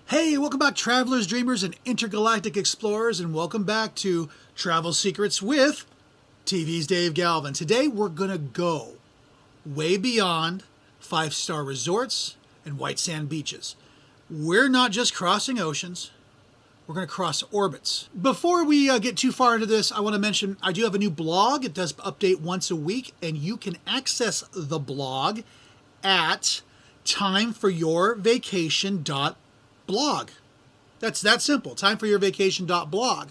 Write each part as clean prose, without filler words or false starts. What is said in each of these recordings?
Hey, welcome back, travelers, dreamers, and intergalactic explorers, and welcome back to Travel Secrets with TV's Dave Galvan. Today, we're going to go way beyond five-star resorts and white sand beaches. We're not just crossing oceans, we're going to cross orbits. Before we get too far into this, I want to mention I do have a new blog. It does update once a week, and you can access the blog at timeforyourvacation.blog. That's that simple. Timeforyourvacation.blog.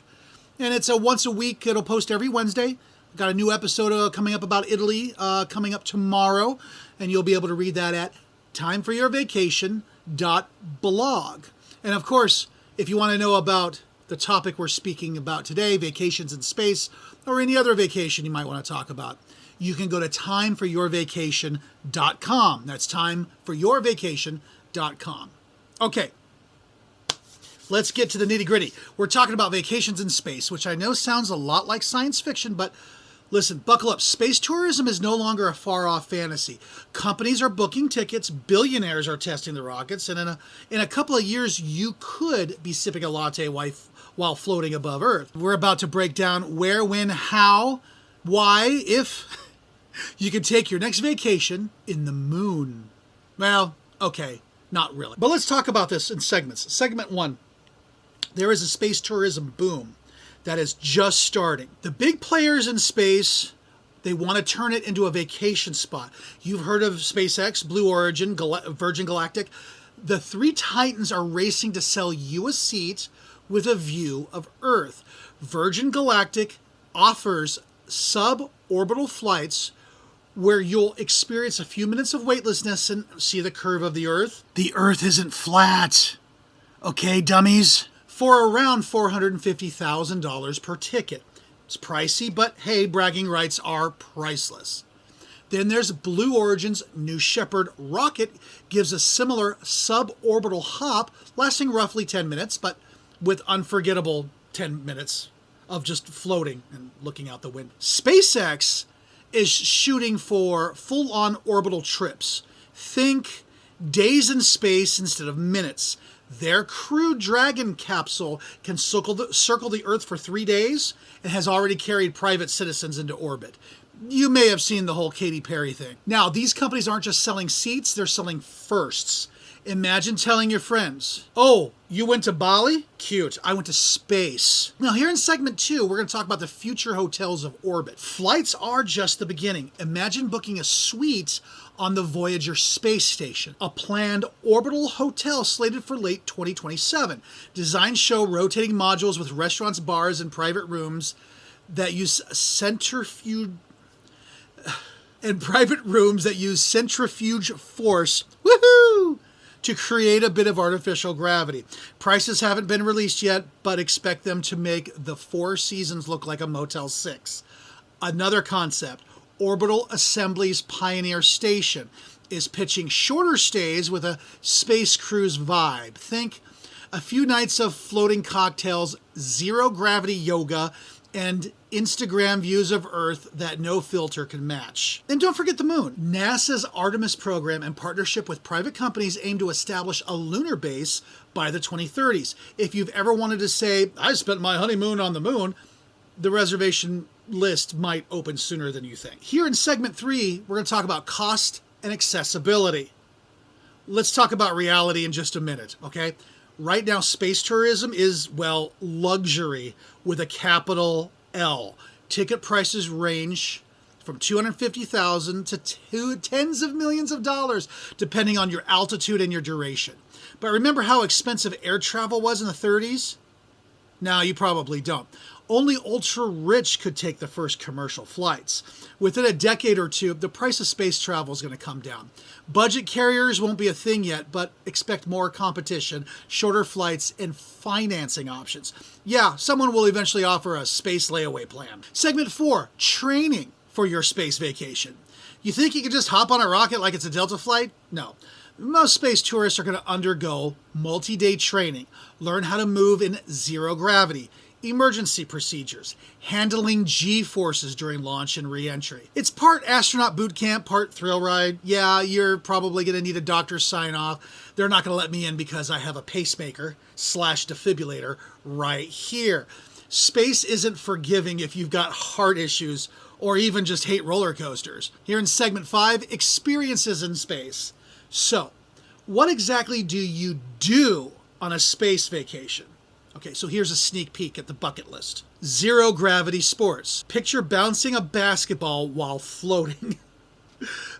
And it's a once a week. It'll post every Wednesday. Got a new episode coming up about Italy coming up tomorrow, and you'll be able to read that at timeforyourvacation.blog. And of course, if you want to know about the topic we're speaking about today, vacations in space, or any other vacation you might want to talk about, you can go to timeforyourvacation.com. That's timeforyourvacation.com. Okay, let's get to the nitty-gritty. We're talking about vacations in space, which I know sounds a lot like science fiction, but listen, buckle up. Space tourism is no longer a far-off fantasy. Companies are booking tickets, billionaires are testing the rockets, and in a couple of years, you could be sipping a latte while floating above Earth. We're about to break down where, when, how, why, if you can take your next vacation in the moon. Well, okay, not really. But let's talk about this in segments. Segment one, there is a space tourism boom that is just starting. The big players in space, they want to turn it into a vacation spot. You've heard of SpaceX, Blue Origin, Virgin Galactic. The three titans are racing to sell you a seat with a view of Earth. Virgin Galactic offers suborbital flights where you'll experience a few minutes of weightlessness and see the curve of the Earth. The Earth isn't flat. Okay, dummies? For around $450,000 per ticket. It's pricey, but hey, bragging rights are priceless. Then there's Blue Origin's New Shepard rocket, gives a similar suborbital hop lasting roughly 10 minutes, but with unforgettable 10 minutes of just floating and looking out the window. SpaceX is shooting for full-on orbital trips. Think days in space instead of minutes. Their Crew Dragon capsule can circle the Earth for 3 days and has already carried private citizens into orbit. You may have seen the whole Katy Perry thing. Now, these companies aren't just selling seats, they're selling firsts. Imagine telling your friends, oh, you went to Bali? Cute. I went to space. Now, here in segment 2, we're going to talk about the future hotels of orbit. Flights are just the beginning. Imagine booking a suite on the Voyager space station, a planned orbital hotel slated for late 2027. Designs show rotating modules with restaurants, bars, and private rooms that use centrifuge force. Woohoo! To create a bit of artificial gravity. Prices haven't been released yet, but expect them to make the Four Seasons look like a Motel 6. Another concept, Orbital Assembly's Pioneer Station is pitching shorter stays with a space cruise vibe. Think a few nights of floating cocktails, zero gravity yoga, and Instagram views of Earth that no filter can match. And don't forget the moon. NASA's Artemis program, in partnership with private companies, aim to establish a lunar base by the 2030s. If you've ever wanted to say, I spent my honeymoon on the moon, the reservation list might open sooner than you think. Here in segment 3, we're going to talk about cost and accessibility. Let's talk about reality in just a minute, okay? Right now, space tourism is, well, luxury with a capital L. Ticket prices range from $250,000 to tens of millions of dollars, depending on your altitude and your duration. But remember how expensive air travel was in the 30s? No, you probably don't. Only ultra-rich could take the first commercial flights. Within a decade or two, the price of space travel is going to come down. Budget carriers won't be a thing yet, but expect more competition, shorter flights, and financing options. Yeah, someone will eventually offer a space layaway plan. Segment 4, training for your space vacation. You think you can just hop on a rocket like it's a Delta flight? No. Most space tourists are going to undergo multi-day training, learn how to move in zero gravity, emergency procedures, handling G-forces during launch and re-entry. It's part astronaut boot camp, part thrill ride. Yeah, you're probably going to need a doctor's sign-off. They're not going to let me in because I have a pacemaker / defibrillator right here. Space isn't forgiving if you've got heart issues or even just hate roller coasters. Here in segment 5, experiences in space. So, what exactly do you do on a space vacation? Okay, so here's a sneak peek at the bucket list. Zero gravity sports. Picture bouncing a basketball while floating.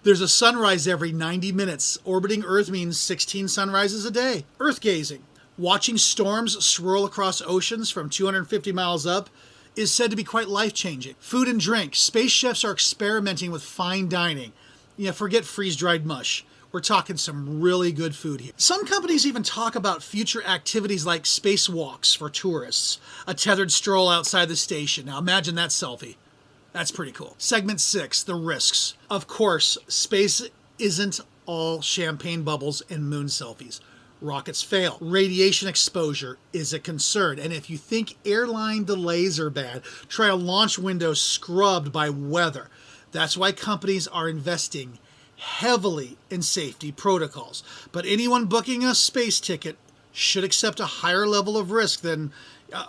There's a sunrise every 90 minutes. Orbiting Earth means 16 sunrises a day. Earth gazing. Watching storms swirl across oceans from 250 miles up is said to be quite life-changing. Food and drink. Space chefs are experimenting with fine dining. Yeah, forget freeze-dried mush. We're talking some really good food here. Some companies even talk about future activities like spacewalks for tourists, a tethered stroll outside the station. Now imagine that selfie. That's pretty cool. Segment 6, the risks. Of course, space isn't all champagne bubbles and moon selfies. Rockets fail. Radiation exposure is a concern. And if you think airline delays are bad, try a launch window scrubbed by weather. That's why companies are investing heavily in safety protocols. But anyone booking a space ticket should accept a higher level of risk than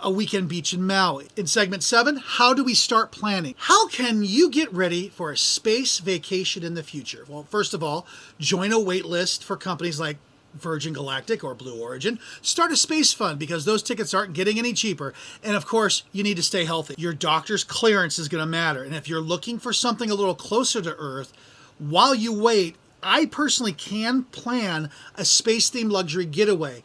a weekend beach in Maui. In segment 7, how do we start planning? How can you get ready for a space vacation in the future? Well, first of all, join a wait list for companies like Virgin Galactic or Blue Origin. Start a space fund because those tickets aren't getting any cheaper. And of course, you need to stay healthy. Your doctor's clearance is going to matter. And if you're looking for something a little closer to Earth, while you wait, I personally can plan a space-themed luxury getaway.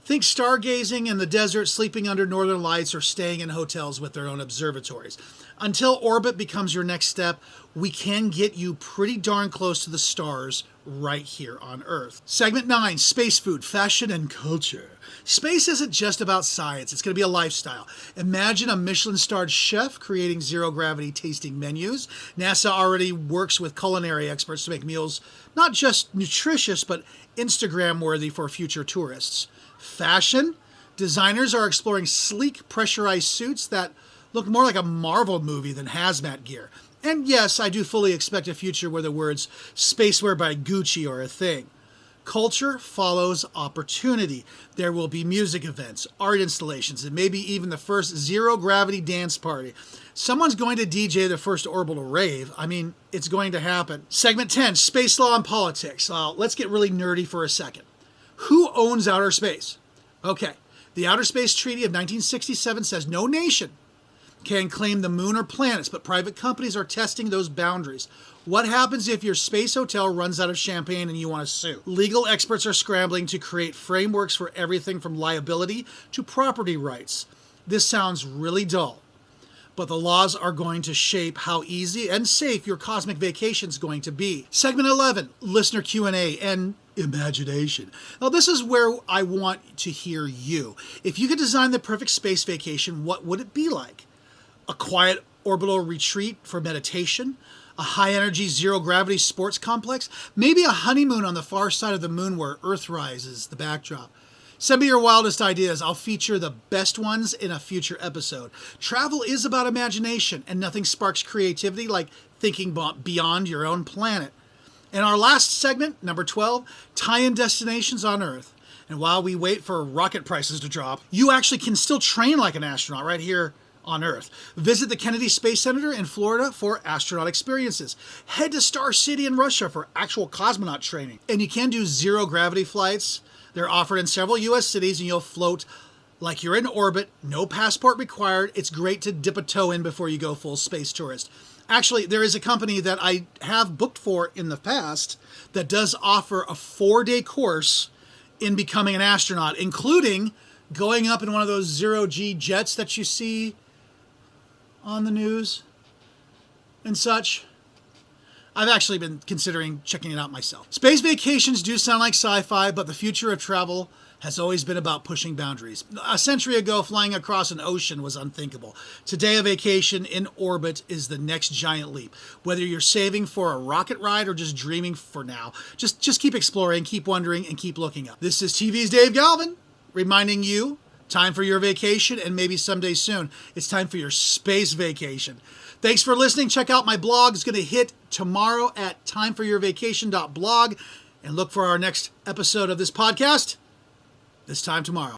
Think stargazing in the desert, sleeping under northern lights, or staying in hotels with their own observatories. Until orbit becomes your next step, we can get you pretty darn close to the stars right here on Earth. Segment 9, space food, fashion, and culture. Space isn't just about science. It's going to be a lifestyle. Imagine a Michelin-starred chef creating zero-gravity tasting menus. NASA already works with culinary experts to make meals not just nutritious, but Instagram-worthy for future tourists. Fashion, designers are exploring sleek, pressurized suits that look more like a Marvel movie than hazmat gear. And yes, I do fully expect a future where the words spacewear by Gucci are a thing. Culture follows opportunity. There will be music events, art installations, and maybe even the first zero-gravity dance party. Someone's going to DJ the first orbital rave. I mean, it's going to happen. Segment 10, space law and politics. Let's get really nerdy for a second. Who owns outer space? Okay, the Outer Space Treaty of 1967 says no nation can claim the moon or planets, but private companies are testing those boundaries. What happens if your space hotel runs out of champagne and you want to sue? Legal experts are scrambling to create frameworks for everything from liability to property rights. This sounds really dull, but the laws are going to shape how easy and safe your cosmic vacation is going to be. Segment 11, listener Q&A and imagination. Now, this is where I want to hear you. If you could design the perfect space vacation, what would it be like? A quiet orbital retreat for meditation, a high-energy zero-gravity sports complex, maybe a honeymoon on the far side of the moon where Earthrise is the backdrop. Send me your wildest ideas. I'll feature the best ones in a future episode. Travel is about imagination, and nothing sparks creativity like thinking beyond your own planet. In our last segment, number 12, tie-in destinations on Earth. And while we wait for rocket prices to drop, you actually can still train like an astronaut right here on Earth. Visit the Kennedy Space Center in Florida for astronaut experiences. Head to Star City in Russia for actual cosmonaut training. And you can do zero-gravity flights. They're offered in several U.S. cities, and you'll float like you're in orbit, no passport required. It's great to dip a toe in before you go full space tourist. Actually, there is a company that I have booked for in the past that does offer a 4-day course in becoming an astronaut, including going up in one of those zero-G jets that you see on the news and such. I've actually been considering checking it out myself. Space vacations do sound like sci-fi, but the future of travel has always been about pushing boundaries. A century ago, flying across an ocean was unthinkable. Today, a vacation in orbit is the next giant leap. Whether you're saving for a rocket ride or just dreaming for now, just keep exploring, keep wondering, and keep looking up. This is TV's Dave Galvan, reminding you Time for your vacation, and maybe someday soon, it's time for your space vacation. Thanks for listening. Check out my blog. It's going to hit tomorrow at timeforyourvacation.blog, and look for our next episode of this podcast this time tomorrow.